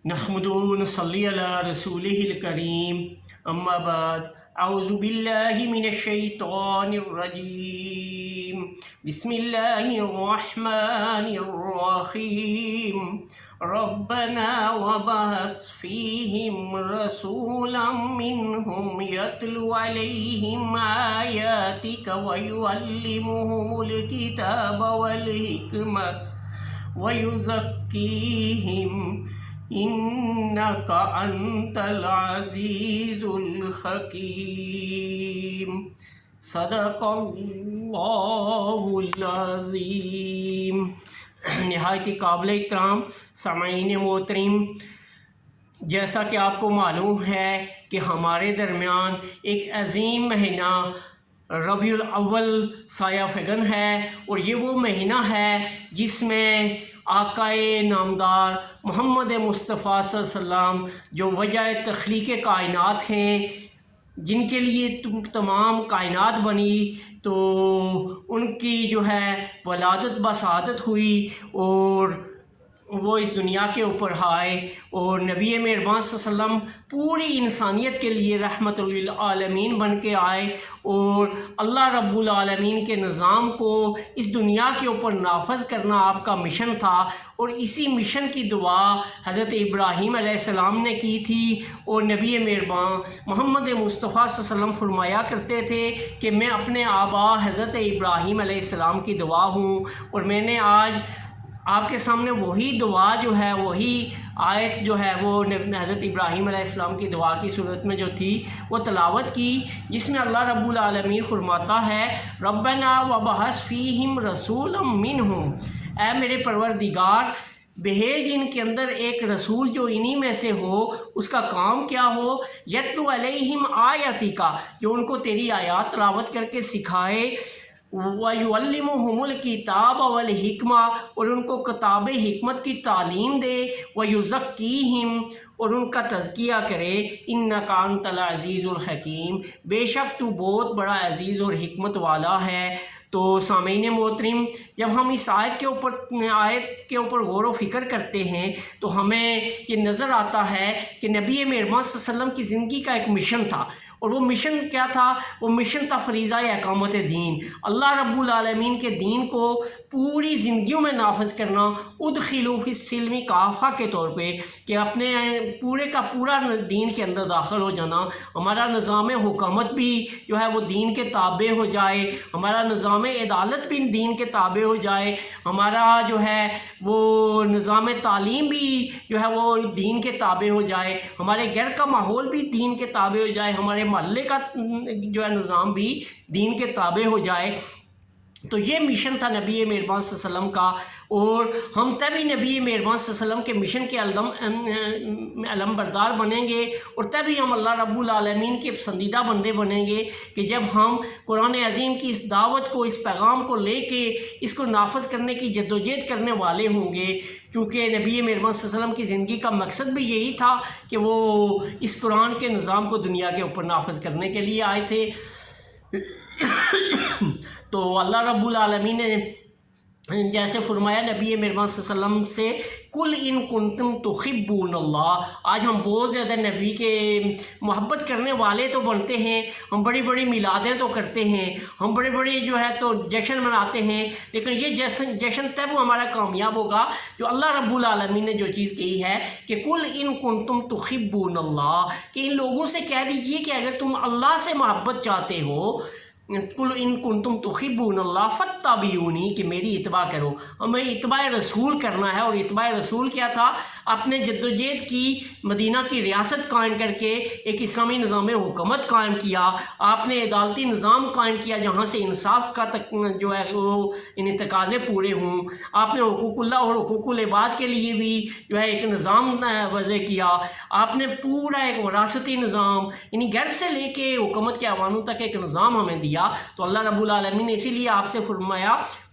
نحمدہ و نصلی علی رسولہ الکریم اما بعد اعوذ باللہ من الشیطان الرجیم بسم اللہ الرحمن الرحیم ربنا وبعث فیہم رسولا منہم یتلو علیہم آیاتک ویعلمہم الکتاب والحکمہ ویزکیہم انک انت العزیز الحکیم صدق اللہ العظیم۔ نہایت قابل احترام سامعین محترم، جیسا کہ آپ کو معلوم ہے کہ ہمارے درمیان ایک عظیم مہینہ ربیع الاول سایہ فگن ہے، اور یہ وہ مہینہ ہے جس میں آقائے نامدار محمد مصطفیٰ صلی اللہ علیہ وسلم جو وجہ تخلیق کائنات ہیں، جن کے لیے تمام کائنات بنی، تو ان کی جو ہے ولادت بسعادت ہوئی اور وہ اس دنیا کے اوپر آئے، اور نبی مہربان صلی اللہ علیہ وسلم پوری انسانیت کے لیے رحمت للعالمین بن کے آئے، اور اللہ رب العالمین کے نظام کو اس دنیا کے اوپر نافذ کرنا آپ کا مشن تھا، اور اسی مشن کی دعا حضرت ابراہیم علیہ السلام نے کی تھی، اور نبی مہربان محمد مصطفیٰ صلی اللہ علیہ وسلم فرمایا کرتے تھے کہ میں اپنے آبا حضرت ابراہیم علیہ السلام کی دعا ہوں، اور میں نے آج آپ کے سامنے وہی دعا جو ہے، وہی آیت جو ہے وہ حضرت ابراہیم علیہ السلام کی دعا کی صورت میں جو تھی وہ تلاوت کی، جس میں اللہ رب العالمین فرماتا ہے ربنا وبعث فیہم رسولا منہم، اے میرے پروردگار بھیج ان کے اندر ایک رسول جو انہی میں سے ہو، اس کا کام کیا ہو، یتلو علیہم آیاتک، جو ان کو تیری آیات تلاوت کر کے سکھائے، وَيُعَلِّمُهُمُ الْكِتَابَ وَالْحِکْمَةَ، اور ان کو کتاب حکمت کی تعلیم دے، وَيُزَکِّیہم، اور ان کا تزکیہ کرے، اِنَّکَ أَنْتَ الْعَزِیزُ الْحَکِیم، بے شک تو بہت بڑا عزیز اور حکمت والا ہے۔ تو سامعین محترم، جب ہم اس آیت کے اوپر غور و فکر کرتے ہیں تو ہمیں یہ نظر آتا ہے کہ نبی مہربان صلی اللہ علیہ وسلم کی زندگی کا ایک مشن تھا، اور وہ مشن کیا تھا؟ وہ مشن تھا فریضہ اقامت دین، اللہ رب العالمین کے دین کو پوری زندگیوں میں نافذ کرنا، ادخلوا فی السلم کافہ کے طور پہ، کہ اپنے پورے کا پورا دین کے اندر داخل ہو جانا، ہمارا نظام حکومت بھی جو ہے وہ دین کے تابع ہو جائے، ہمارا نظام عدالت بھی دین کے تابع ہو جائے، ہمارا جو ہے وہ نظام تعلیم بھی جو ہے وہ دین کے تابع ہو جائے، ہمارے گھر کا ماحول بھی دین کے تابع ہو جائے، ہمارے محلے کا جو ہے نظام بھی دین کے تابع ہو جائے۔ تو یہ مشن تھا نبی مہربان صلی اللہ علیہ وسلم کا، اور ہم تبھی نبی مہربان صلی اللہ علیہ وسلم کے مشن کے علم بردار بنیں گے، اور تبھی ہم اللہ رب العالمین کے پسندیدہ بندے بنیں گے کہ جب ہم قرآن عظیم کی اس دعوت کو، اس پیغام کو لے کے اس کو نافذ کرنے کی جدوجہد کرنے والے ہوں گے، کیونکہ نبی مہربان صلی اللہ علیہ وسلم کی زندگی کا مقصد بھی یہی تھا کہ وہ اس قرآن کے نظام کو دنیا کے اوپر نافذ کرنے کے لیے آئے تھے۔ تو اللہ رب العالمین نے جیسے فرمایا نبی مہربان صلی اللہ علیہ وسلم سے، کل ان کنتم تحبون اللہ، آج ہم بہت زیادہ نبی کے محبت کرنے والے تو بنتے ہیں، ہم بڑی بڑی میلادیں تو کرتے ہیں، ہم بڑے بڑے جو ہے تو جشن مناتے ہیں، لیکن یہ جشن تب ہمارا کامیاب ہوگا جو اللہ رب العالمین نے جو چیز کہی ہے کہ کل ان کنتم تحبون اللہ، کہ ان لوگوں سے کہہ دیجئے کہ اگر تم اللہ سے محبت چاہتے ہو، کل ان کنتم تحبون اللہ فاتبعونی، کہ میری اتباع کرو، ہمیں اتباع رسول کرنا ہے، اور اتباع رسول کیا تھا؟ اپنے جدوجہد کی مدینہ کی ریاست قائم کر کے ایک اسلامی نظام حکومت قائم کیا، آپ نے عدالتی نظام قائم کیا جہاں سے انصاف کا جو ہے وہ تقاضے پورے ہوں، آپ نے حقوق اللہ اور حقوق العباد کے لیے بھی جو ہے ایک نظام وضع کیا، آپ نے پورا ایک وراثتی نظام، یعنی گھر سے لے کے حکومت کے ایوانوں تک ایک نظام ہمیں دیا۔ تو اللہ رب العالمین نے اسی لیے آپ سے فرمایا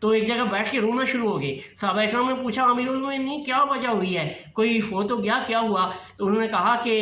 تو ایک جگہ بیٹھ کے رونا شروع ہو گئے۔ صحابہ اکرام نے پوچھا امیر المومنین کیا وجہ ہوئی ہے، کوئی فوت ہو گیا، کیا ہوا؟ تو انہوں نے کہا کہ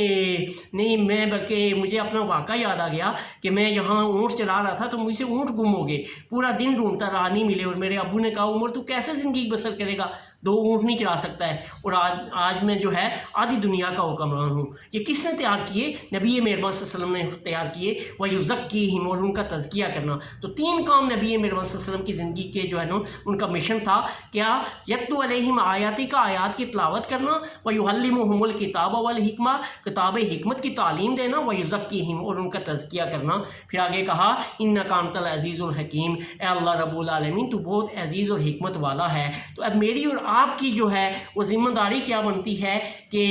نہیں، میں بلکہ مجھے اپنا واقعہ یاد آ گیا کہ میں یہاں اونٹ چلا رہا تھا تو مجھ سے اونٹ گم ہو گئے، پورا دن ڈھونڈتا رہا، نہیں ملے، اور میرے ابو نے کہا عمر تو کیسے زندگی بسر کرے گا، 2 اونٹ نہیں چلا سکتا ہے، اور آج میں جو ہے آدھی دنیا کا حکمران ہوں۔ یہ کس نے تیار کیے؟ نبی مہربان صلی اللہ علیہ وسلم نے تیار کیے، وَيُزَكِّيهِمْ، اور ان کا تزکیہ کرنا۔ تو 3 کام نبی مہربان صلی اللہ علیہ وسلم کی زندگی کے جو ہے نا ان کا مشن تھا، کیا؟ یتلو علیہم آیاتی کا، آیات کی تلاوت کرنا، وَيُعَلِّمُهُمُ الْكِتَابَ وَالْحِکْمَةَ، کتاب حکمت کی تعلیم دینا، وَيُزَكِّيهِمْ، اور ان کا تزکیہ کرنا۔ پھر آگے کہا اِنَّكَ أَنْتَ الْعَزِيزُ الْحَكِيمُ، اے اللہ رب العالمین تو بہت عزیز اور حکمت والا ہے۔ تو اب میری اور آپ کی جو ہے وہ ذمہ داری کیا بنتی ہے کہ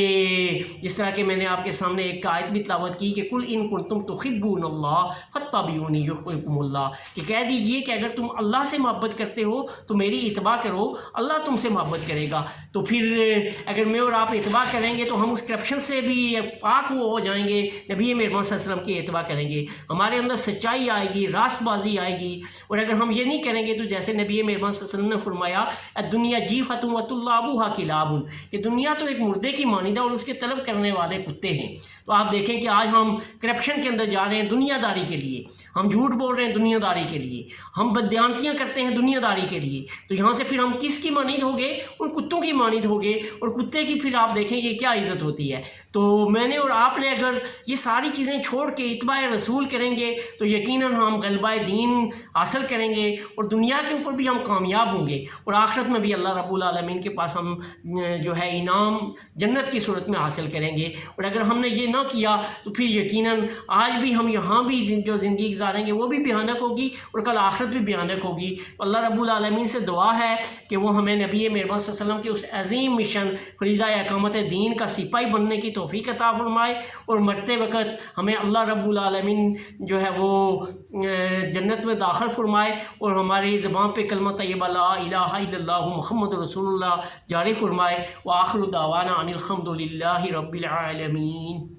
جس طرح کہ میں نے آپ کے سامنے ایک آیت بھی تلاوت کی کہ قُلْ إِن كُنتُمْ تُحِبُّونَ اللَّهَ فَاتَّبِعُونِي يُحْبِبْكُمُ اللَّهُ، کہ کہہ دیجئے کہ اگر تم اللہ سے محبت کرتے ہو تو میری اتباع کرو، اللہ تم سے محبت کرے گا۔ تو پھر اگر میں اور آپ اتباع کریں گے تو ہم اس کرپشن سے بھی پاک ہو جائیں گے، نبی مہربان صلی اللہ علیہ وسلم کی اتباع کریں گے، ہمارے اندر سچائی آئے گی، راست بازی آئے گی۔ اور اگر ہم یہ نہیں کریں گے تو جیسے نبی مہربان صلی اللہ علیہ وسلم نے فرمایا الدنیا جیفۃ وطلابها کلاب، کہ دنیا تو ایک مردے کی مانند ہے اور اس کے طلب کرنے والے کتے ہیں۔ تو آپ دیکھیں کہ آج ہم کرپشن کے اندر جا رہے ہیں دنیا داری کے لیے، ہم جھوٹ بول رہے ہیں دنیا داری کے لیے، ہم بددیانتیاں کرتے ہیں دنیا داری کے لیے، تو یہاں سے پھر ہم کس کی مانند ہو گئے؟ ان کتوں کی مانند ہو گئے، اور کتے کی پھر آپ دیکھیں کہ کیا عزت ہوتی ہے۔ تو میں نے اور آپ نے اگر یہ ساری چیزیں چھوڑ کے اتباع رسول کریں گے تو یقیناً ہم غلبہ دین حاصل کریں گے، اور دنیا کے اوپر بھی ہم کامیاب ہوں گے، اور آخرت میں بھی اللہ رب العالمین کے پاس ہم جو ہے انعام جنت کی صورت میں حاصل کریں گے۔ اور اگر ہم نے یہ نہ کیا تو پھر یقیناً آج بھی ہم یہاں بھی جو زندگی گزاریں گے وہ بھی بھیانک ہوگی، اور کل آخرت بھی بھیانک ہوگی۔ تو اللہ رب العالمین سے دعا ہے کہ وہ ہمیں نبی مہربان صلی اللہ علیہ وسلم کے اس عظیم مشن فریضہ اقامت دین کا سپاہی بننے کی توفیق عطا فرمائے، اور مرتے وقت ہمیں اللہ رب العالمین جو ہے وہ جنت میں داخل فرمائے، اور ہماری زبان پہ کلمہ طیبہ لا الہ الا اللہ محمد رسول اللہ جاری فرمائے۔ وآخر دعوانا ان الحمد للہ رب العالمین۔